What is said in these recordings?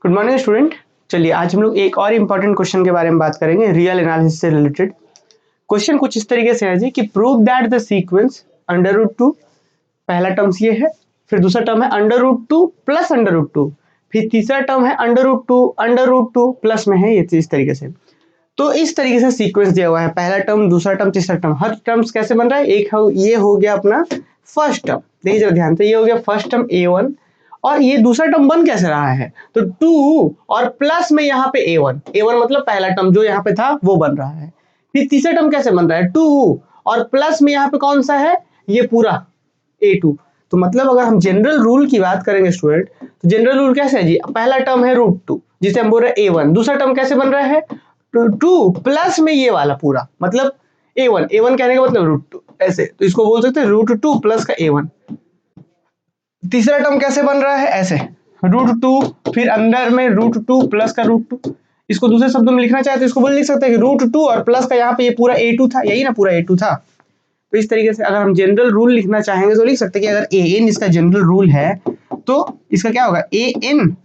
Good morning student. चलिए आज हम लोग एक और इम्पॉर्टेंट क्वेश्चन के बारे में बात करेंगे, रियल एनालिसिस से रिलेटेड। क्वेश्चन कुछ इस तरीके से है जी कि प्रूव दैट द सीक्वेंस √2, पहला टर्म ये है, फिर दूसरा टर्म है √2 प्लस √2, फिर तीसरा टर्म है √2 प्लस में है, ये इस तरीके से। तो इस तरीके से सीक्वेंस दिया हुआ है, पहला टर्म, दूसरा टर्म, तीसरा टर्म। हर टर्म्स कैसे बन रहा है, ये हो गया अपना फर्स्ट टर्म, देखिए जरा ध्यान से, ये हो गया फर्स्ट टर्म A1, और ये दूसरा टर्म बन कैसे रहा है, तो 2 और प्लस में यहाँ पे A1 मतलब पहला टर्म जो यहाँ पे था वो बन रहा है। फिर तीसरा टर्म कैसे बन रहा है, 2 और प्लस में यहाँ पे कौन सा है, ये पूरा A2। तो मतलब अगर हम जनरल रूल की बात करेंगे स्टूडेंट, तो जनरल रूल कैसे है जी, पहला टर्म है √2 जिसे हम बोल रहे हैं A1, दूसरा टर्म कैसे बन रहा है 2 प्लस में ये वाला पूरा, मतलब A1 कहने का मतलब √2, ऐसे तो इसको बोल सकते हैं √2 प्लस का A1। तीसरा टर्म कैसे बन रहा है, ऐसे √2 फिर अंदर में √2 प्लस का √2। इसको दूसरे शब्दों में लिखना चाहे तो इसको बोल लिख सकते हैं कि √2 और प्लस का यहाँ पे ये पूरा A2 था, यही ना पूरा A2 था। तो इस तरीके से अगर हम जनरल रूल लिखना चाहेंगे तो लिख सकते हैं कि अगर an इसका जनरल रूल है तो इसका क्या होगा, an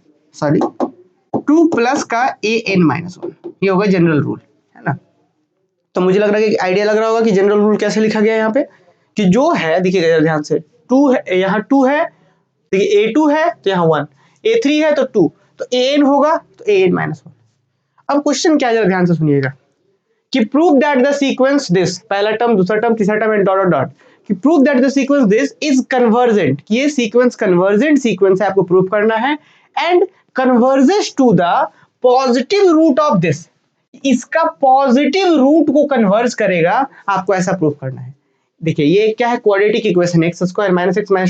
2 प्लस का an-1, ये होगा जनरल रूल, है ना। तो मुझे लग रहा है कि आइडिया लग रहा होगा कि जनरल रूल कैसे लिखा गया है यहाँ पे, कि जो है देखिएगा ध्यान से, 2 है, यहाँ 2 है, देखिए A2 है तो यहाँ 1, A3 है तो 2, तो an होगा तो an-1। अब क्वेश्चन क्या है, जरा ध्यान से सुनिएगा कि prove that the sequence this, पहला टर्म, दूसरा टर्म, तीसरा term and dot dot dot, कि prove that the sequence this is convergent, कि ये सीक्वेंस कन्वर्जेंट सीक्वेंस है, आपको प्रूव करना है, and converges to the positive root of this, इसका पॉजिटिव रूट को कन्वर्ज करेगा, आपको ऐसा प्रूव करना है। देखिए ये क्या है, क्वाड्रेटिक इक्वेशन, x² - x -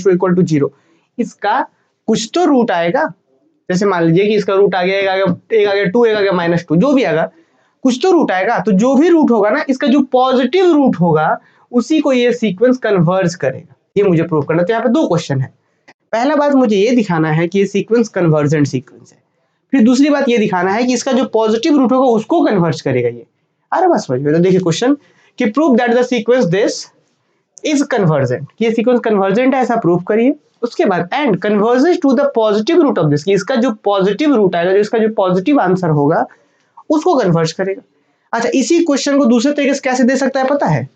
2 = 0, इसका कुछ तो रूट आएगा। जैसे मान लीजिए कि इसका रूट आ गया, एक आ गया 2, एक आ गया -2, जो भी आएगा कुछ तो रूट आएगा, तो जो भी रूट होगा ना, इसका जो पॉजिटिव रूट होगा उसी को ये सीक्वेंस कन्वर्ज करेगा, ये मुझे प्रूव करना। तो यहाँ पे दो क्वेश्चन है, पहला बात मुझे ये दिखाना है कि ये सीक्वेंस कन्वर्जेंट सीक्वेंस है, फिर दूसरी बात ये दिखाना है कि इसका जो पॉजिटिव रूट होगा उसको कन्वर्ज करेगा ये। अरे बस समझ में। तो देखिए क्वेश्चन कि prove that the sequence this is convergent, कि ये सीक्वेंस कन्वर्जेंट है, ऐसा प्रूव करिए। उसके बाद and converges to the positive root of this, कि इसका जो पॉजिटिव रूट आएगा, जो इसका जो पॉजिटिव आंसर होगा उसको कन्वर्ज करेगा। अच्छा, इसी क्वेश्चन को दूसरे तरीके से कैसे दे सकता है पता है,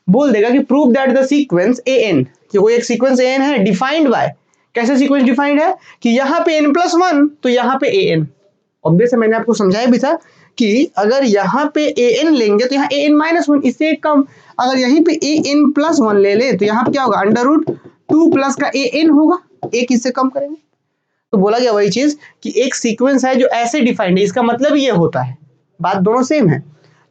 बोल देगा कि prove that the sequence an, कि कोई एक सीक्वेंस an है, डिफाइंड बाय, कैसे सीक्वेंस डिफाइंड है कि यहाँ पे n+1 तो यहाँ पे an। ऑब्वियस है, मैंने आपको समझाया भी था कि अगर यहाँ पे an लेंगे तो यहाँ an-1, इससे एक कम। अगर यहीं पे an+1 ले ले तो यहाँ पे क्या होगा, √2 प्लस का an होगा, एक इससे कम करेंगे। तो बोला गया वही चीज कि एक सीक्वेंस है जो ऐसे डिफाइंड है, इसका मतलब ये होता है, बात दोनों सेम है।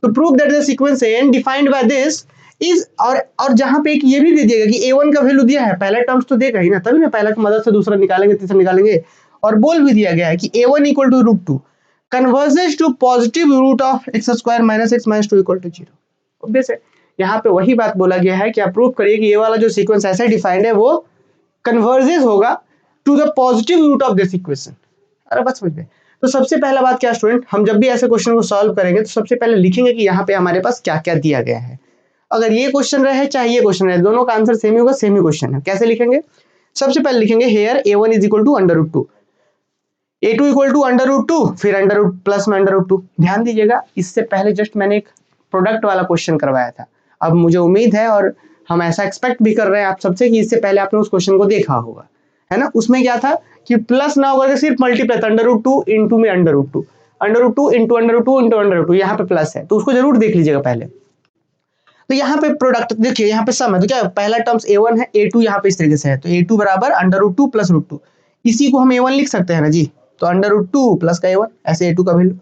तो prove that the sequence an defined by this is, और जहां पे एक ये भी दे दिएगा कि a1 का वैल्यू दिया है, पहला टर्म्स तो देगा ही ना, तभी ना पहला की मदद से दूसरा निकालेंगे, तीसरा निकालेंगे। और बोल भी दिया गया है कि a1 = √2 converges to positive root of x² - x - 2 = 0। Obvious है, यहाँ पे वही बात बोला गया है कि आप प्रूव करिए कि ये वाला जो सीक्वेंस ऐसे डिफाइंड है वो कन्वर्जेस होगा to the positive root of this equation. अरे बस समझ में। तो सबसे पहला बात क्या स्टूडेंट, हम जब भी ऐसे क्वेश्चन को सॉल्व करेंगे तो सबसे पहले लिखेंगे कि यहाँ पे हमारे पास क्या क्या दिया गया है। अगर ये क्वेश्चन रहे चाहे ये क्वेश्चन रहे, दोनों का आंसर सेम ही होगा, सेम ही क्वेश्चन है। कैसे लिखेंगे, सबसे पहले लिखेंगे हेयर a1 = √2, a2 = √2, फिर √ प्लस में √2। ध्यान दीजिएगा, इससे पहले जस्ट मैंने एक प्रोडक्ट वाला क्वेश्चन करवाया था। अब मुझे उम्मीद है और हम ऐसा एक्सपेक्ट भी कर रहे हैं आप सबसे कि इससे पहले आपने उस क्वेश्चन को देखा होगा, है ना। उसमें क्या था कि प्लस ना होगा, सिर्फ मल्टीप्लाई था, √2 इंटू में √2, √2 इंटू √2 इंटू √2, यहाँ पे प्लस है तो उसको जरूर देख लीजिएगा पहले। तो यहाँ पे प्रोडक्ट देखिए, यहाँ पे सम है, तो क्या है, पहला टर्म्स a1 है, a2 यहाँ पे इस तरीके से है, तो a2 बराबर √2 प्लस √2, इसी को हम a1 लिख सकते हैं ना जी, तो √2 प्लस का a1, ऐसे a2 का वैल्यू,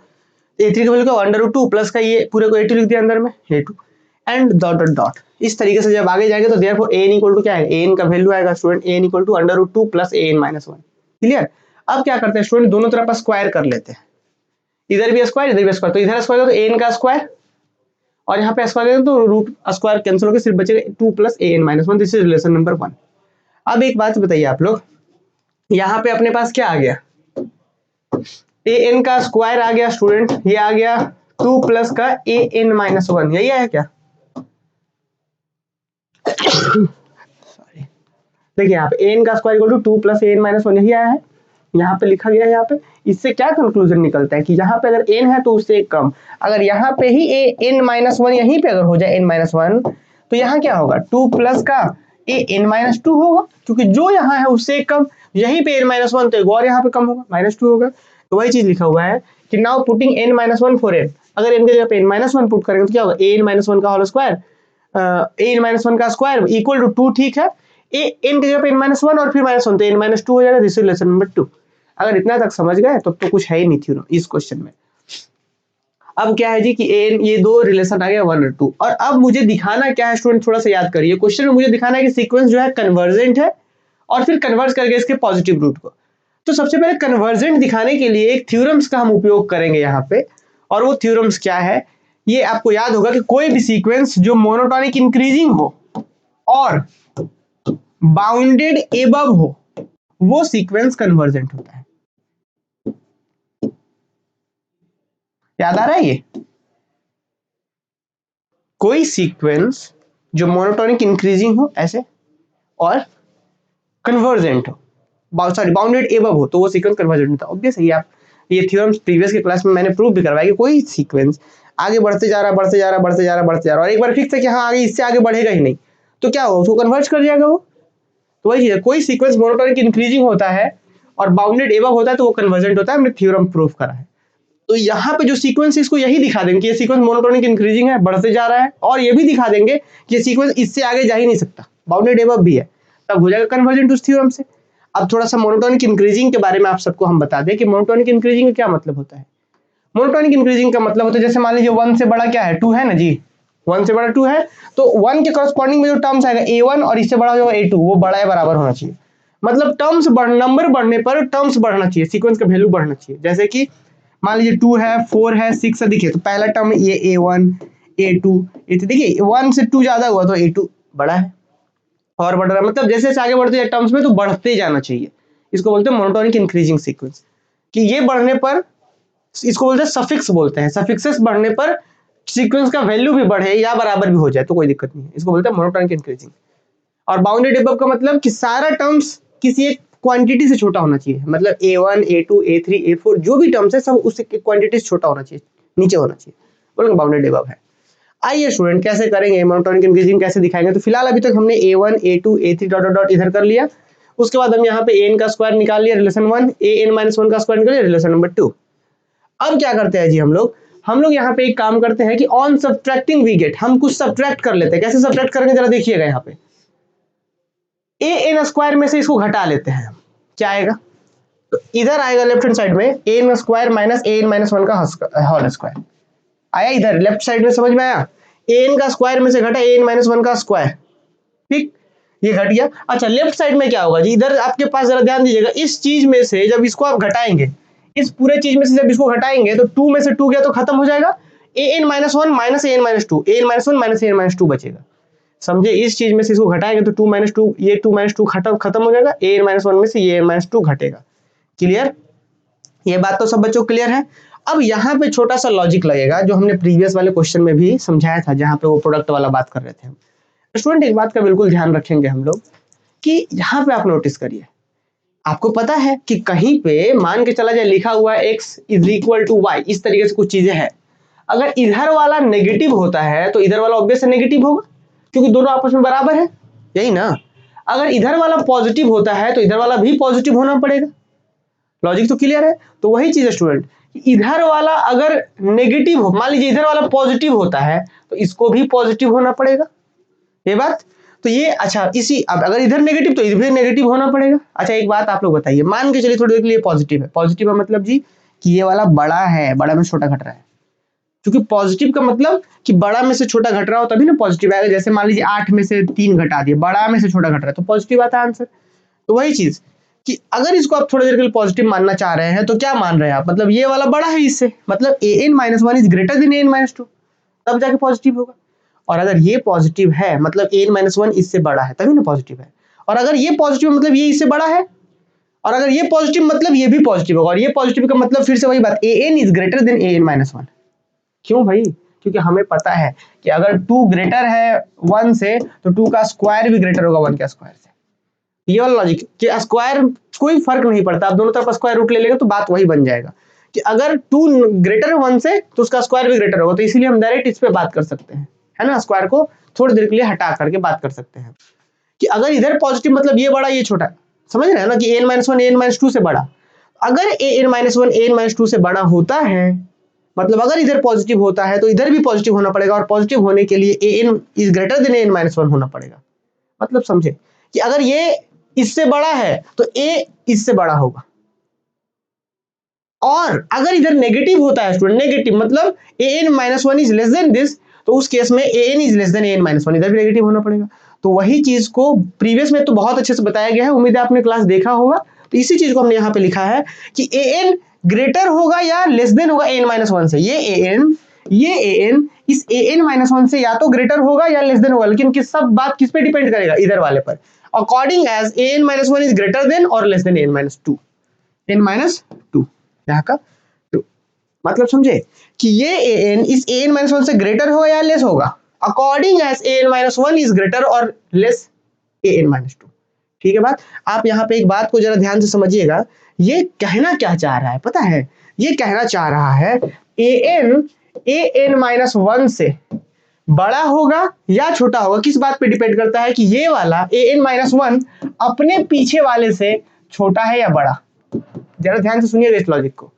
a3 का वैल्यू क्या, √2 प्लस का ये पूरे को a2 लिख दिया अंदर में, a2 and dot dot dot. इस तरीके से जब आगे जाएंगे तो देयरफॉर an = क्या है, an का वैल्यू आएगा student, an = √2 plus an-1। Clear. अब क्या करते हैं स्टूडेंट, दोनों तरफ स्क्वायर कर लेते हैं, इधर भी स्क्वायर इधर भी स्क्वायर, तो इधर स्क्वायर तो an का स्क्वायर और यहाँ पे स्क्वायर तो रूट स्क्वायर कैंसिल होकर सिर्फ बचेगा 2 plus an-1। This is relation number 1। अब एक बात बताइए आप लोग, यहाँ पे अपने पास क्या आ गया, an का स्क्वायर आ गया स्टूडेंट, ये आ गया 2 प्लस का an-1, यही आया क्या। देखिए यहाँ पे an का स्क्वायर = 2 प्लस an-1, यही आया है, यहाँ पे लिखा गया है यहाँ पे इससे क्या कंक्लूजन निकलता है कि यहाँ पे अगर n है तो उससे एक कम, अगर यहाँ पे ही n-1 यहीं पे अगर हो जाए n-1 तो यहाँ क्या होगा 2 प्लस का n-2 होगा, क्योंकि जो यहाँ है उससे एक कम, यहीं पे n-1 तो एक और यहाँ पे कम होगा -2 होगा। तो वही चीज लिखा हुआ है कि now putting n-1 for n, अगर n की जगह पे n-1 पुट करेंगे तो क्या होगा an-1 का होल स्क्वायर, an-1 का स्क्वायर इक्वल टू 2, ठीक है, n की जगह पे n-1 और फिर -1 तो n-2 हो जाएगा। This is lesson number 2। अगर इतना तक समझ गए तो कुछ है ही नहीं थ्योरम इस क्वेश्चन में। अब क्या है जी कि ये दो रिलेशन आ गया 1 और 2, और अब मुझे दिखाना क्या है स्टूडेंट, थोड़ा सा याद करिए, क्वेश्चन में मुझे दिखाना है कि सीक्वेंस जो है कन्वर्जेंट है और फिर कन्वर्ज करके इसके पॉजिटिव रूट को। तो सबसे पहले कन्वर्जेंट दिखाने के लिए एक थ्योरम्स का हम उपयोग करेंगे यहाँ पे, और वो थ्योरम्स क्या है, ये आपको याद होगा कि कोई भी सीक्वेंस जो मोनोटोनिक इंक्रीजिंग हो और बाउंडेड एबव हो वो सीक्वेंस कन्वर्जेंट होता है। याद आ रहा है ये? कोई सीक्वेंस जो मोनोटोनिक इंक्रीजिंग हो ऐसे और कन्वर्जेंट हो, सॉरी बाउंडेड एबव हो, तो वो सीक्वेंस कन्वर्जेंट होता है। ऑब्वियस है, आप ये थ्योरम प्रीवियस के क्लास में मैंने प्रूव भी करवाया कि कोई सीक्वेंस आगे बढ़ते जा रहा और एक बार फिक्स है कि हाँ आगे इससे आगे बढ़ेगा ही नहीं, तो क्या होगा उसको कन्वर्ज कर जाएगा वो। तो वही चीज है, कोई सीक्वेंस मोनोटोनिक इंक्रीजिंग होता है और बाउंडेड एबव होता है तो वो कन्वर्जेंट होता है, हमने थ्योरम प्रूव करा है। तो यहाँ पे जो सीक्वेंस है इसको यही दिखा देंगे कि ये सीक्वेंस मोनोटोनिक इंक्रीजिंग है, बढ़ते जा रहा है, और ये भी दिखा देंगे कि ये सीक्वेंस इससे आगे जा ही नहीं सकता, बाउंडेड एबव भी है, तब हो जाएगा कन्वर्जेंट उस थ्योरम से। अब थोड़ा सा मोनोटोनिक इंक्रीजिंग के बारे में आप सबको हम बता दें कि मोनोटोनिक इंक्रीजिंग का क्या मतलब होता है। मोनोटोनिक इंक्रीजिंग का मतलब होता है, जैसे मान लीजिए 1 से बड़ा क्या है 2 है ना जी, 1 से बड़ा 2 है, तो 1 के कॉरस्पॉन्डिंग में जो टर्म्स आएगा a1 और इससे बड़ा होगा a2, वो बड़ा या बराबर होना चाहिए। मतलब टर्म्स नंबर बढ़ने पर टर्म्स बढ़ना चाहिए, सीक्वेंस का वैल्यू बढ़ना चाहिए। जैसे कि मान लीजिए 2 है, 4 है, 6 है, देखिए तो पहला टर्म ये a1 a2 a3, देखिए 1 से 2 ज्यादा हुआ तो a2 बड़ा है और बढ़ रहा है, मतलब जैसे जैसे आगे बढ़ते जाए टर्म्स में तो बढ़ते जाना चाहिए। इसको बोलते हैं मोनोटोनिक इंक्रीजिंग सीक्वेंस, कि ये बढ़ने पर, इसको बोलते हैं सफिक्स बोलते हैं, सफिक्सेस बढ़ने पर सीक्वेंस का वैल्यू भी बढ़े या बराबर भी हो जाए तो कोई दिक्कत नहीं है, इसको बोलते हैं मोनोटोनिक इंक्रीजिंग। और बाउंडेड एबव का मतलब कि सारा टर्म्स किसी एक क्वांटिटी से छोटा होना चाहिए, मतलब a1 a2 a3 a4 जो भी टर्म्स है सब उससे क्वांटिटी से छोटा होना चाहिए, नीचे होना चाहिए, बोलेंगे बाउंडेड एबव है। आइए स्टूडेंट कैसे करेंगे मोनोटोनिक इंक्रीजिंग, कैसे दिखाएंगे। तो फिलहाल अभी तक हमने a1 a2 a3 dot dot dot इधर कर लिया, उसके बाद हम यहाँ पे an का स्क्वायर निकाल लिया रिलेशन 1, an-1 का स्क्वायर निकाल लिया रिलेशन नंबर 2। अब क्या करते हैं जी हम लोग यहाँ पे एक काम करते हैं कि ऑन सब्ट्रैक्टिंग वी गेट, हम कुछ सब्ट्रैक्ट कर लेते हैं। कैसे सब्ट्रैक्ट करेंगे जरा देखिएगा, यहाँ पे an स्क्वायर में से इसको घटा लेते हैं, क्या आएगा, तो इधर आएगा लेफ्ट हैंड साइड में an स्क्वायर माइनस an-1 का होल स्क्वायर आया, इधर लेफ्ट साइड में समझ में आया, an का स्क्वायर में से घटा an-1 का स्क्वायर, ठीक, ये घट गया। अच्छा लेफ्ट साइड में क्या होगा जी, इधर आपके पास जरा ध्यान दीजिएगा, इस चीज में से जब इसको आप घटाएंगे, इस पूरे चीज में से जब इसको घटाएंगे तो 2 में से 2 गया तो खत्म हो जाएगा, an-1 minus an-2, an-1 minus an-2 बचेगा। समझे, इस चीज में से इसको घटाएंगे तो 2 माइनस 2, ये 2 माइनस 2 खत्म हो जाएगा, an-1 में से ये an-2 घटेगा। क्लियर, ये बात तो सब बच्चों क्लियर है। अब यहाँ पे छोटा सा लॉजिक लगेगा जो हमने प्रीवियस वाले क्वेश्चन में भी समझाया था, जहां पे वो प्रोडक्ट वाला बात कर रहे थे हम। स्टूडेंट एक बात का बिल्कुल ध्यान रखेंगे हम लोग कि यहाँ पे आप नोटिस करिए, आपको पता है कि कहीं पे मान के चला जाए लिखा हुआ है x is equal to y, इस तरीके से कुछ चीजें हैं, अगर इधर वाला नेगेटिव होता है तो इधर वाला ऑब्वियस नेगेटिव होगा क्योंकि दोनों आपस में बराबर है, यही ना। अगर इधर वाला पॉजिटिव होता है तो इधर वाला भी पॉजिटिव होना पड़ेगा, लॉजिक तो क्लियर है। तो वही चीज है स्टूडेंट, इधर वाला अगर नेगेटिव हो, मान लीजिए इधर वाला पॉजिटिव होता है तो इसको भी पॉजिटिव होना पड़ेगा, ये बात तो ये। अच्छा इसी, अब अगर इधर नेगेटिव तो इधर भी नेगेटिव होना पड़ेगा। अच्छा एक बात आप लोग बताइए, मान के चलिए थोड़ी देर के लिए पॉजिटिव है, पॉजिटिव है मतलब जी कि ये वाला बड़ा है, बड़ा में छोटा घट रहा है, क्योंकि पॉजिटिव का मतलब कि बड़ा में से छोटा घट रहा हो तभी ना पॉजिटिव आएगा। जैसे मान लीजिए 8 में से 3 घटा दिए, बड़ा में से छोटा घट रहा है तो पॉजिटिव आता है आंसर। तो वही चीज कि अगर इसको आप थोड़ी देर के लिए पॉजिटिव मानना चाह रहे हैं तो क्या मान रहे हैं आप, मतलब ये वाला बड़ा है इससे, मतलब an-1 is greater then an-2, तब जाके पॉजिटिव होगा। और अगर ये पॉजिटिव है मतलब an-1 इससे बड़ा है तभी ना पॉजिटिव है, और अगर ये पॉजिटिव मतलब ये इससे बड़ा है, और अगर ये पॉजिटिव मतलब ये भी पॉजिटिव होगा, और ये पॉजिटिव का मतलब फिर से वही बात an is greater then an-1। क्यों भाई, क्योंकि हमें पता है कि अगर 2 ग्रेटर है 1 से तो 2 का स्क्वायर भी ग्रेटर होगा 1 के स्क्वायर से। ये वाला लॉजिक कि स्क्वायर कोई फर्क नहीं पड़ता, आप दोनों तरफ स्क्वायर रूट ले लेंगे तो बात वही बन जाएगा कि अगर 2 ग्रेटर 1 से तो उसका स्क्वायर भी ग्रेटर होगा, तो इसीलिए हम डायरेक्ट इस पे बात कर सकते हैं, है ना, स्क्वायर को थोड़ी देर के लिए हटा करके बात कर सकते हैं कि अगर इधर पॉजिटिव मतलब ये बड़ा ये छोटा, समझ रहे हैं ना कि an-1 an-2 से बड़ा, अगर an-1 an-2 से बड़ा होता है मतलब अगर इधर पॉजिटिव होता है तो इधर भी पॉजिटिव होना पड़ेगा, और पॉजिटिव होने के लिए an is greater then an-1 होना पड़ेगा। मतलब समझे कि अगर ये इससे बड़ा है तो a इससे बड़ा होगा, और अगर इधर नेगेटिव होता है स्टूडेंट, नेगेटिव मतलब an-1 is less than this, तो उस केस में an is less than an-1, इधर भी नेगेटिव होना पड़ेगा। तो वही चीज को प्रीवियस में तो बहुत अच्छे से बताया गया है, उम्मीद है आपने क्लास देखा होगा। तो इसी चीज को हमने यहाँ पे लिखा है कि an ग्रेटर होगा या लेस देन होगा an-1 से। ये an इस an-1 से या तो ग्रेटर होगा या लेस देन होगा, लेकिन किस सब बात किस पे डिपेंड करेगा, इधर वाले पर, according as an-1 is greater than और लेस देन an-2, n-2 यहाँ का 2। मतलब समझे कि ये an इस an-1 से ग्रेटर होगा या लेस होगा, according as an-1 is greater और लेस an-2। ठीक है बात। आप यहाँ पे एक बात को जरा ध्यान से समझिएगा, ये कहना क्या चाह रहा है पता है, ये कहना चाह रहा है an-1 से बड़ा होगा या छोटा होगा, किस बात पे डिपेंड करता है कि ये वाला an-1 अपने पीछे वाले से छोटा है या बड़ा। जरा ध्यान से सुनिएगा इस लॉजिक को,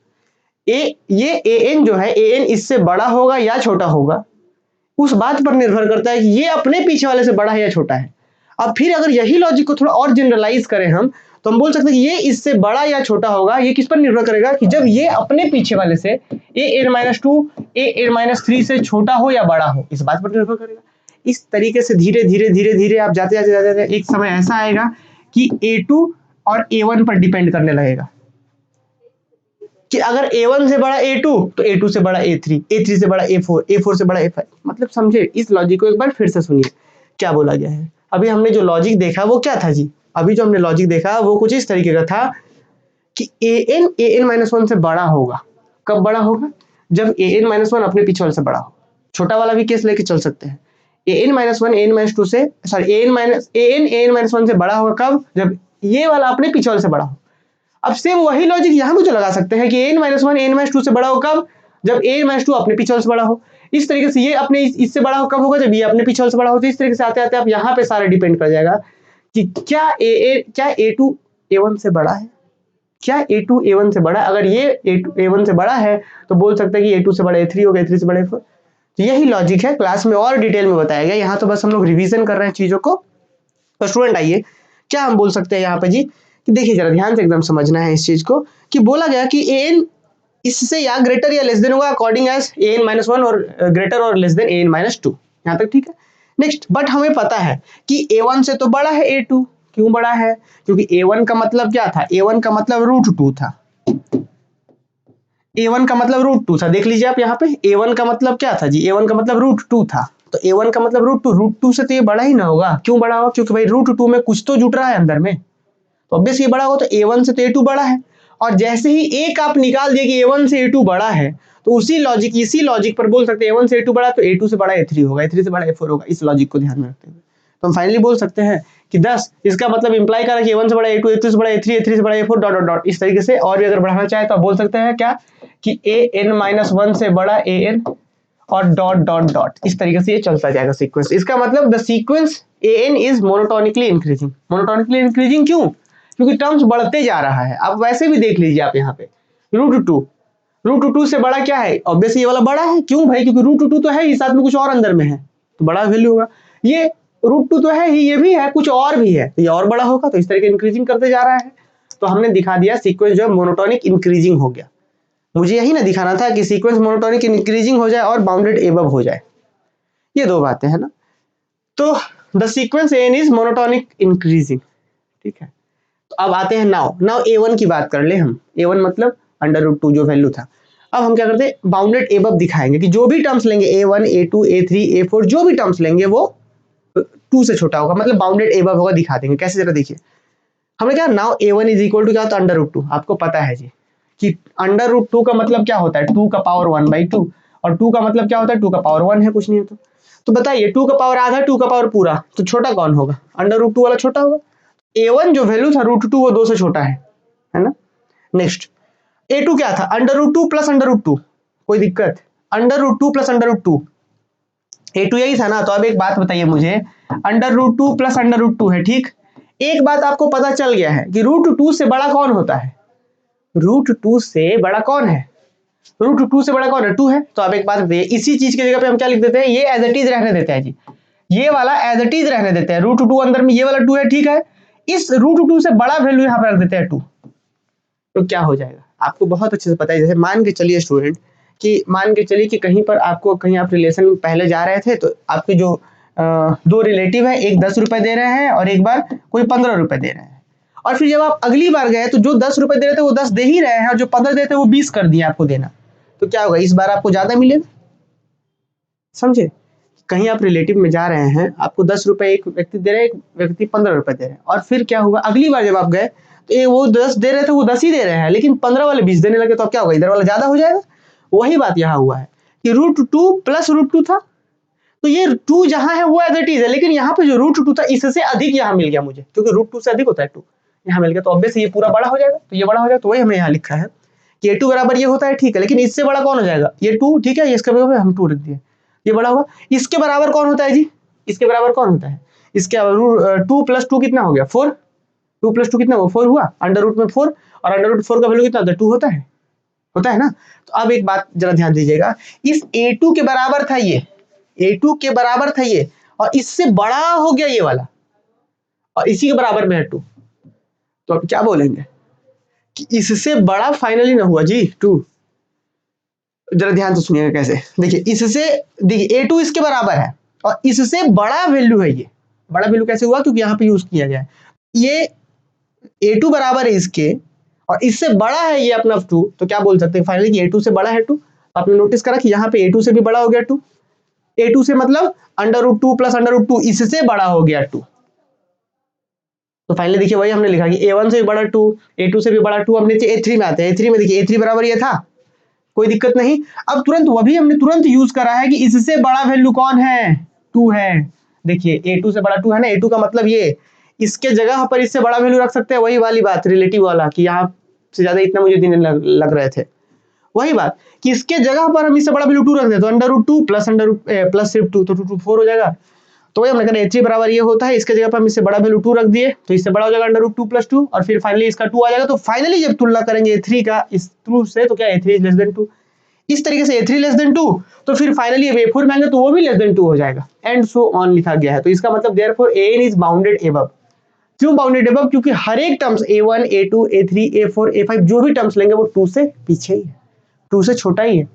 ये an जो है an इससे बड़ा होगा या छोटा होगा, उस बात पर निर्भर करता है कि ये अपने पीछे वाले से बड़ा है या छोटा है। अब फिर अगर यही लॉजिक को थोड़ा और जनरलाइज करें हम, तो हम बोल सकते हैं कि ये इससे बड़ा या छोटा होगा, ये किस पर निर्भर करेगा कि जब ये अपने पीछे वाले से an-2 an-3 से छोटा हो या बड़ा हो, इस बात पर निर्भर करेगा। इस तरीके से धीरे धीरे धीरे धीरे आप जाते जाते जाते जाते एक समय ऐसा आएगा कि a2 और a1 पर डिपेंड करने लगेगा कि अगर a1 से बड़ा a2 तो a2 से बड़ा a3, a3 से बड़ा a4, a4 से बड़ा a5। मतलब समझे इस लॉजिक को एक बार फिर से सुनिए क्या बोला गया है। अभी हमने जो लॉजिक देखा वो क्या था जी, अभी जो हमने लॉजिक देखा वो कुछ इस तरीके का था कि an-1 से बड़ा होगा। कब बड़ा होगा, जब an-1 अपने पीछे वाले से बड़ा हो। छोटा वाला भी केस लेके चल सकते हैं, an-1 an-2 से सॉरी an-1 से बड़ा होगा कब, जब ये वाला अपने पीछे वाले से बड़ा हो। अब सेम वही लॉजिक यहाँ भी तो लगा सकते हैं कि an-1 an-2 से बड़ा हो कब, जब an-2 अपने पीछे वाले से बड़ा हो। इस तरीके से ये अपने इससे बड़ा हो कब होगा, जब ये अपने पीछे वाले से बड़ा हो। तो इस तरीके से आते आते आप यहाँ पे सारा डिपेंड कर जाएगा कि क्या a2 a1 से बड़ा है, क्या a2 a1 से बड़ा है। अगर ये a2 a1 से बड़ा है तो बोल सकते हैं कि a2 से बड़ा a3 होगा, a3 से बड़ा a4। तो यही लॉजिक है, क्लास में और डिटेल में बताया गया, यहाँ तो बस हम लोग रिवीजन कर रहे हैं चीजों को। तो स्टूडेंट आइए क्या हम बोल सकते हैं यहाँ पे जी कि देखिए जरा ध्यान से एकदम समझना है इस चीज को कि बोला गया कि an इससे या ग्रेटर या लेस देन होगा अकॉर्डिंग एज an-1 और ग्रेटर और लेस देन an-2। यहाँ तक ठीक है। नेक्स्ट, बट हमें पता है कि a1 से तो बड़ा है a2। क्यों बड़ा है, क्योंकि a1 का मतलब क्या था, a1 का मतलब √2 था। a1 का मतलब √2 था, देख लीजिए आप यहाँ पे a1 का मतलब क्या था जी, a1 का मतलब √2 था। तो a1 का मतलब √2 से तो ये बड़ा ही ना होगा। क्यों बड़ा होगा, क्योंकि भाई √2 में कुछ तो जुट रहा है अंदर में, तो ऑब्वियस ये बड़ा होगा। तो a1 से तो a2 बड़ा है, और जैसे ही एक आप निकाल दिए कि a1 से a2 बड़ा है, तो इसी लॉजिक पर बोल सकते हैं a1 से a2 बड़ा, तो a2 से बड़ा a3 होगा, a3 से बड़ा a4 होगा। इस लॉजिक को ध्यान में रखते हुए तो हम फाइनली बोल सकते हैं कि 10 इसका मतलब इंप्लाई कर रहा है कि a1 से बड़ा a2, a2 से बड़ा a3, a3 से बड़ा a4 डॉट डॉट डॉट। इस तरीके से और भी अगर बढ़ाना चाहे तो आप बोल सकते हैं क्या कि an-1 से बड़ा an और डॉट डॉट डॉट। इस तरीके से ये चलता जाएगा सीक्वेंस। इसका मतलब the sequence an is monotonically increasing. Monotonically increasing क्यों, क्योंकि टर्म्स बढ़ते जा रहा है। आप वैसे भी देख लीजिए आप यहाँ पे √2 से बड़ा क्या है, ऑब्वियसली ये वाला बड़ा है। क्यों भाई, क्योंकि √2 तो है ही, साथ में कुछ और अंदर में है तो बड़ा वैल्यू होगा। ये √2 तो है ही, ये भी है, कुछ और भी है तो ये और बड़ा होगा। तो इस तरीके इंक्रीजिंग करते जा रहा है। तो हमने दिखा दिया सीक्वेंस जो है मोनोटोनिक इंक्रीजिंग हो गया। मुझे यही ना दिखाना था कि सीक्वेंस मोनोटोनिक इंक्रीजिंग हो जाए और बाउंडेड एबव हो जाए, ये दो बातें है ना। तो the sequence an is monotonic increasing, ठीक है। तो अब आते हैं नाउ a1 की बात कर ले हम। a1 मतलब √2 जो वैल्यू था। अब हम क्या करते हैं, बाउंडेड एबव दिखाएंगे कि जो भी टर्म्स लेंगे a1 a2 a3 a4 जो भी टर्म्स लेंगे वो 2 से छोटा होगा, मतलब बाउंडेड एबव होगा, दिखा देंगे। कैसे, जरा देखिए हमने क्या now a1 is equal to क्या होता है, √2। आपको पता है जी कि √2 का मतलब क्या होता है, 2 का पावर 1/2, और 2 का मतलब क्या होता है, 2 का पावर 1 है, कुछ नहीं है। तो बताइए 2 का पावर आधा 2 का पावर पूरा, तो छोटा कौन होगा, √2 वाला छोटा होगा। a1 जो वैल्यू था √2 वो 2 से छोटा है ना। नेक्स्ट a2 क्या था, √2 प्लस √2, कोई दिक्कत, √2 प्लस √2, a2 यही था ना। तो अब एक बात बताइए मुझे, √2 प्लस √2 है, ठीक। एक बात आपको पता चल गया है कि √2 से बड़ा कौन होता है, √2 से बड़ा कौन है, √2 से बड़ा कौन है, 2 है। तो अब एक बात बताइए, इसी चीज की जगह पे हम क्या लिख देते हैं, ये एज इट इज रहने देते हैं जी, ये वाला एज इट इज रहने देते हैं, √2 अंदर में ये वाला 2 है, ठीक है। इस √2 से बड़ा वैल्यू यहाँ पे रख देते हैं 2, तो क्या हो जाएगा आपको बहुत अच्छे से पता है। जैसे मान के चलिए स्टूडेंट कि मान के चलिए कि कहीं पर आपको कहीं आप रिलेशन में पहले जा रहे थे, तो आपके जो दो रिलेटिव है, एक 10 रुपए दे रहे हैं और एक बार कोई 15 रुपए दे रहे हैं, और फिर जब आप अगली बार गए तो जो 10 रुपए दे रहे थे वो 10 दे ही रहे हैं, और जो 15 देते वो 20 कर दिए आपको देना, तो क्या होगा, इस बार आपको ज्यादा मिलेगा। समझे, कहीं आप रिलेटिव में जा रहे हैं, आपको 10 रुपए एक व्यक्ति दे रहे हैं, एक व्यक्ति 15 रुपए दे रहे हैं, और फिर क्या हुआ, अगली बार जब आप गए तो ये वो 10 दे रहे थे वो 10 ही दे रहे हैं, लेकिन 15 वाले 20 देने लगे, तो अब क्या होगा, इधर वाला ज्यादा हो जाएगा। वही बात यहाँ हुआ है कि √2 प्लस √2 था, तो ये 2 जहां है वो एज इट इज है, लेकिन यहाँ पे जो √2 था इससे अधिक यहाँ मिल गया मुझे, क्योंकि √2 से अधिक होता है 2, यहाँ मिल गया, तो ऑब्वियसली ये पूरा बड़ा हो जाएगा, तो ये बड़ा हो जाएगा, तो वही हमने यहाँ लिखा है कि a2 बराबर ये होता है, ठीक है, लेकिन इससे बड़ा कौन हो जाएगा, ये 2, ठीक है, इसके बराबर हम 2 रख दिए, ये बड़ा होगा। इसके बराबर कौन होता है जी, इसके बराबर कौन होता है, इसके 2 प्लस 2 कितना हो गया 4, 2 प्लस 2 कितना हुआ 4 हुआ, √4, और √4 का वैल्यू कितना होता है 2 होता है ना। तो अब एक बात जरा ध्यान दीजिएगा, इस a2 के बराबर था ये, a2 के बराबर था ये, और इससे बड़ा हो गया ये वाला, और इसी के बराबर में है 2, तो अब क्या बोलेंगे कि इससे बड़ा फाइनली ना हुआ जी 2। जरा ध्यान से सुनिएगा कैसे, देखिए इससे, देखिए a2 इसके बराबर है और इससे बड़ा वैल्यू है, ये बड़ा वैल्यू कैसे हुआ, क्योंकि यहाँ पे यूज किया गया है, ये a2 बराबर है इसके और इससे बड़ा है ये अपना 2, तो क्या बोल सकते हैं फाइनली कि a2 से बड़ा है 2। आपने नोटिस करा कि यहाँ पे a2 से भी बड़ा हो गया 2, a2 से मतलब √2 प्लस √2 इससे बड़ा हो गया 2, तो फाइनली देखिए वही हमने लिखा कि a1 से भी बड़ा 2, a2 से भी बड़ा 2। हमने a3 में आते हैं, a3 में देखिए a3 बराबर ये था, कोई दिक्कत नहीं। अब तुरंत वही हमने तुरंत यूज करा है कि इससे बड़ा वैल्यू कौन है, 2 है। देखिए a2 से बड़ा 2 है ना, a2 का मतलब ये, इसके जगह पर इससे बड़ा वैल्यू रख सकते हैं, वही वाली बात रिलेटिव वाला कि यहाँ से ज्यादा इतना मुझे दिन लग रहे थे, वही बात कि इसके जगह पर हम इससे बड़ा वैल्यू 2 रख दे, तो √2 प्लस सिर्फ 2, तो 2 4 हो जाएगा। तो वही हमने कहा a3 बराबर ये होता है, इसके जगह पर हम इससे बड़ा वैल्यू 2 रख दिए, तो इससे बड़ा हो जाएगा √2 प्लस 2, और फिर फाइनली इसका 2 आ जाएगा। तो फाइनली जब तुलना करेंगे a3 का इस 2 से, तो क्या a3 लेस देन 2, इस तरीके से a3 लेस देन 2, तो फिर फाइनली अब a4 में आएंगे तो वो भी लेस देन 2 हो जाएगा, एंड सो ऑन लिखा गया है। तो इसका मतलब therefore an is bounded above. क्यों बाउंडेड अबव, क्योंकि हर एक terms a1 a2 a3 a4 a5 जो भी टर्म्स लेंगे वो 2 से पीछे ही है, 2 से छोटा ही है,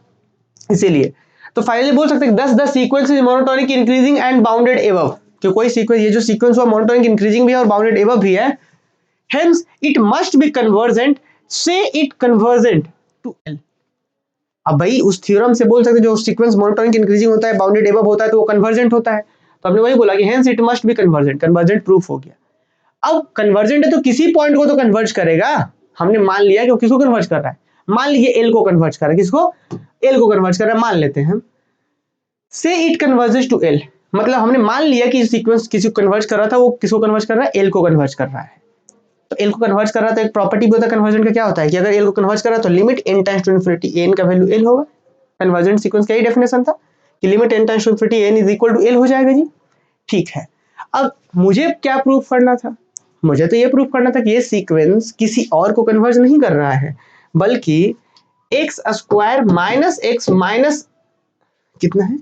इसीलिए। तो फाइनली बोल सकते हैं दस the sequence is monotonic increasing and bounded above, कि कोई सीक्वेंस, ये जो सीक्वेंस हुआ मोनोटोनिक इंक्रीजिंग भी है और बाउंडेड अबव भी है, hence it must be convergent, से इट कन्वर्जेंट टू एल। अब भाई उस थ्योरम से बोल सकते जो सीक्वेंस मोनोटोनिक इंक्रीजिंग होता है बाउंडेड अबव होता है तो वो कन्वर्जेंट होता है, तो हमने वही बोला कि hence it must be convergent, convergent proof हो गया। अब कन्वर्जेंट है तो किसी पॉइंट को तो कन्वर्ज करेगा, हमने मान लिया कि वो किसको कन्वर्ज कर रहा है, मान लीजिए एल को कन्वर्ज कर रहा है, किसको, एल को कन्वर्ज कर रहा है, मान लेते हैं। से इट कन्वर्जेस टू एल, मतलब हमने मान लिया कि सीक्वेंस किसी को कन्वर्ज कर रहा था, वो किसको कन्वर्ज कर रहा है, एल को कन्वर्ज कर रहा है। तो एल को कन्वर्ज कर रहा था, एक प्रॉपर्टी भी होता है कन्वर्जन का, क्या होता है कि अगर एल को कन्वर्ज कर रहा है तो limit n times to infinity n का वैल्यू एल होगा। कन्वर्जेंट सीक्वेंस का ही डेफिनेशन था कि limit n times to infinity n is equal to l हो जाएगा जी, ठीक है। अब मुझे क्या प्रूफ करना था, मुझे तो ये प्रूफ करना था कि ये सीक्वेंस किसी और को कन्वर्ज नहीं कर रहा है, बल्कि x square minus x minus कितना है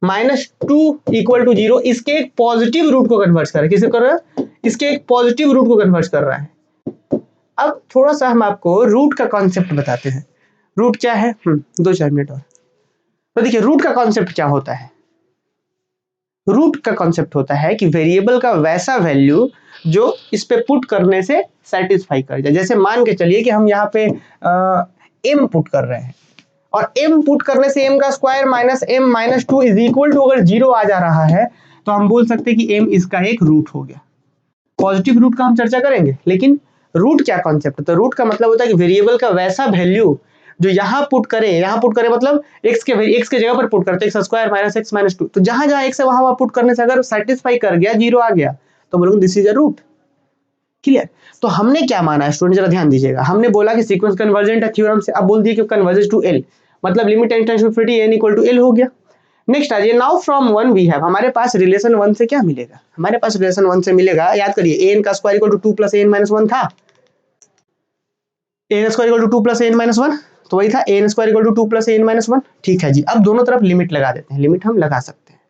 -2 इक्वल टू 0, इसके एक पॉजिटिव रूट को कन्वर्ज कर रहा है, किसे कर रहा है, इसके एक पॉजिटिव रूट को कन्वर्ज कर रहा है। अब थोड़ा सा हम आपको रूट का कॉन्सेप्ट बताते हैं, रूट क्या है, 2-4 मिनट और। तो देखिए रूट का कॉन्सेप्ट क्या होता है, रूट का कॉन्सेप्ट होता है कि वेरिएबल का वैसा वैल्यू जो इस पे पुट करने से सेटिस्फाई कर जाए। जैसे मान के चलिए कि हम यहाँ पे m पुट कर रहे हैं, और m पुट करने से m का square minus m minus 2 is equal to अगर 0 आ जा रहा है तो हम बोल सकते हैं कि m इसका एक रूट हो गया। पॉजिटिव रूट का हम चर्चा करेंगे, लेकिन रूट क्या कॉन्सेप्ट, तो रूट का मतलब होता है कि वेरिएबल का वैसा वैल्यू जो यहाँ पुट करें मतलब x के जगह पर पुट करते हैं, x square minus x minus 2, तो जहां x है वहां पुट करने से अगर सेटिस्फाई कर गया, 0 आ गया, तो बोलोगे this is a root. Clear. तो हमने क्या माना है स्टूडेंट, जरा ध्यान दीजिएगा, हमने बोला कि सीक्वेंस कन्वर्जेंट है थ्योरम से, अब बोल दिए कि कन्वर्जेस टू एल, मतलब limit n tends to infinity n equal to l हो गया। नेक्स्ट आ जाइए, now from one we have, हमारे पास रिलेशन वन से क्या मिलेगा, हमारे पास रिलेशन वन से मिलेगा, याद करिए एन का square equal to 2 plus n minus 1 था, n square equal to 2 plus n minus 1, तो वही था n square equal to 2 plus n minus 1। ठीक है जी, अब दोनों तरफ लिमिट लगा देते हैं, लिमिट हम लगा सकते हैं,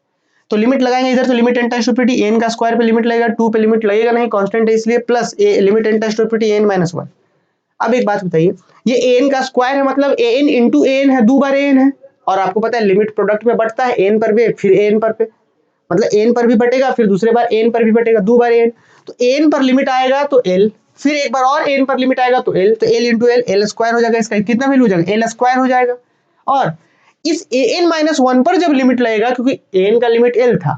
तो लिमिट लगाएंगे इधर, तो limit n tends to infinity n का स्क्वायर पे लिमिट लगेगा, 2 पे लिमिट लगेगा नहीं, कांस्टेंट है इसलिए, plus limit n tends to infinity n minus 1। अब एक बात बताइए, ये एन का स्क्वायर है मतलब एन इंटू एन है, 2 बार एन है, और आपको पता है लिमिट प्रोडक्ट में बढ़ता है, एन पर भी फिर एन पर पे, मतलब एन पर भी बटेगा फिर दूसरे बार एन पर भी बटेगा, 2 बार एन, तो एन पर लिमिट आएगा तो एल, फिर एक बार और एन पर लिमिट आएगा तो एल, तो L into L, L square हो जाएगा, इसका कितना वैल्यू हो जाएगा, एल स्क्वायर हो जाएगा। और इस एन माइनस 1 पर जब लिमिट लगेगा, क्योंकि एन का लिमिट एल था,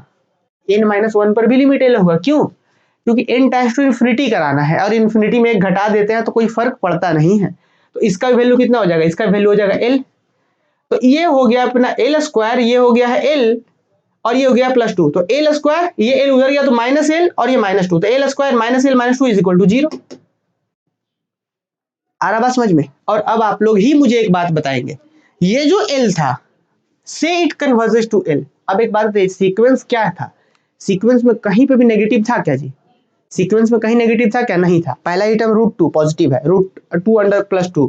एन माइनस 1 पर भी लिमिट एल होगा, क्यों, क्योंकि एन टेंड्स टू इन्फिनिटी कराना है, और इन्फिनिटी में एक घटा देते हैं तो कोई फर्क पड़ता नहीं है, तो इसका वैल्यू कितना हो जाएगा, इसका वैल्यू हो जाएगा एल, तो ये हो गया अपना एल स्क्वायर, ये हो गया है एल, और ये हो गया प्लस 2, तो एल स्क्वायर, ये एल उधर गया तो माइनस एल, और ये माइनस 2, तो l square minus l minus 2 is equal to 0। आ रहा बात समझ में। और अब आप लोग ही मुझे एक बात बताएंगे, ये जो एल था से इट कन्वर्जेस टू एल, अब एक बात बताइए सीक्वेंस क्या था, सीक्वेंस में कहीं पे भी नेगेटिव था क्या जी, सीक्वेंस में कहीं नेगेटिव था क्या, नहीं था, पहला ही टर्म रूट 2 पॉजिटिव है, रूट 2 अंडर प्लस 2,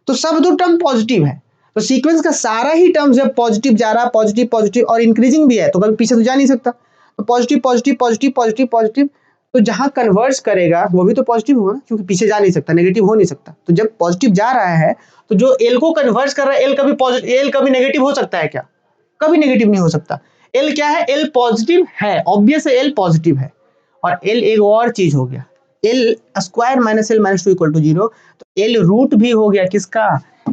तो सब दो टर्म पॉजिटिव है, तो सीक्वेंस का सारा ही टर्म जब पॉजिटिव जा रहा, पॉजिटिव पॉजिटिव और इंक्रीजिंग भी है, तो कभी पीछे तो जा नहीं सकता, तो positive positive positive positive positive, तो जहां कन्वर्ज करेगा वो भी तो पॉजिटिव होगा, क्योंकि पीछे जा नहीं सकता, नेगेटिव हो नहीं सकता, तो जब पॉजिटिव जा रहा है तो जो एल को कन्वर्ज कर रहा है, एल कभी पॉजिटिव, एल कभी नेगेटिव हो सकता है क्या, कभी नेगेटिव नहीं हो सकता, एल क्या है, एल पॉजिटिव है, ऑब्वियस है एल पॉजिटिव है, और एल एक और चीज हो गया, l square minus l minus 2 equal to 0, तो एल रूट भी हो गया किसका,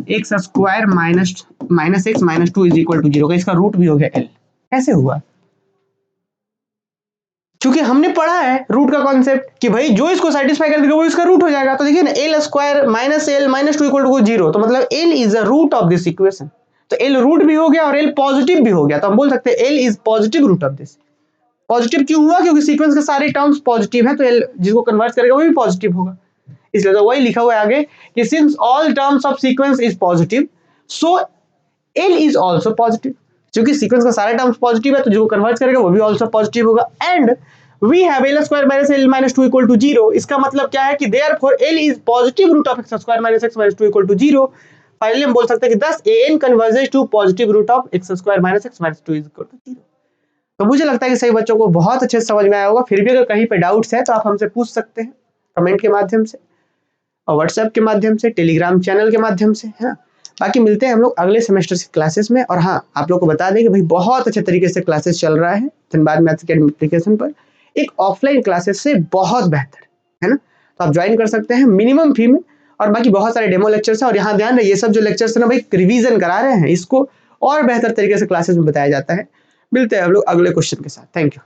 x square minus x minus 2 is equal to 0 का, इसका रूट भी हो गया एल। कैसे हुआ, क्योंकि हमने पढ़ा है रूट का कॉन्सेप्ट कि भाई जो इसको सेटिस्फाई कर देगा वो इसका रूट हो जाएगा, तो देखिए ना l square minus l minus 2 equal to 0, तो मतलब l is the root of this equation, तो एल रूट भी हो गया और एल पॉजिटिव भी हो गया, तो हम बोल सकते हैं l is positive root of this. Positive क्यों हुआ, क्योंकि सीक्वेंस के सारे टर्म्स पॉजिटिव है, तो एल जिसको कन्वर्ट करेगा वो भी पॉजिटिव होगा, इसलिए तो वही लिखा हुआ है आगे कि since all terms of sequence is positive so L is also positive, क्योंकि सीक्वेंस का सारे टर्म्स पॉजिटिव है तो जो कन्वर्ट करेगा वो भी आल्सो पॉजिटिव होगा, and we have l square minus l minus 2 equal to 0, इसका मतलब क्या है कि therefore l is positive root of x square minus x minus 2 equal to 0, finally हम बोल सकते हैं कि thus an converges to positive root of x square minus x minus 2 is equal to 0। तो मुझे लगता है कि सही बच्चों को बहुत अच्छे से समझ में आया होगा, फिर भी अगर कहीं पे डाउट्स है तो आप हमसे पूछ सकते हैं कमेंट के माध्यम से, और व्हाट्सएप के माध्यम से, टेलीग्राम चैनल के माध्यम से, है ना। बाकी मिलते हैं हम लोग अगले सेमेस्टर की क्लासेस में, और हाँ आप लोग को बता दें कि भाई बहुत अच्छे तरीके से क्लासेस चल रहा है धनबाद मैथ्स अकेडमी एप्लीकेशन पर, एक ऑफलाइन क्लासेस से बहुत बेहतर, है ना, तो आप ज्वाइन कर सकते हैं मिनिमम फी में, और बाकी बहुत सारे डेमो लेक्चर्स हैं, और यहाँ ध्यान रहे ये सब जो लेक्चर्स है ना भाई रिवीजन करा रहे हैं, इसको और बेहतर तरीके से क्लासेस में बताया जाता है। मिलते हैं हम लोग अगले क्वेश्चन के साथ, थैंक यू।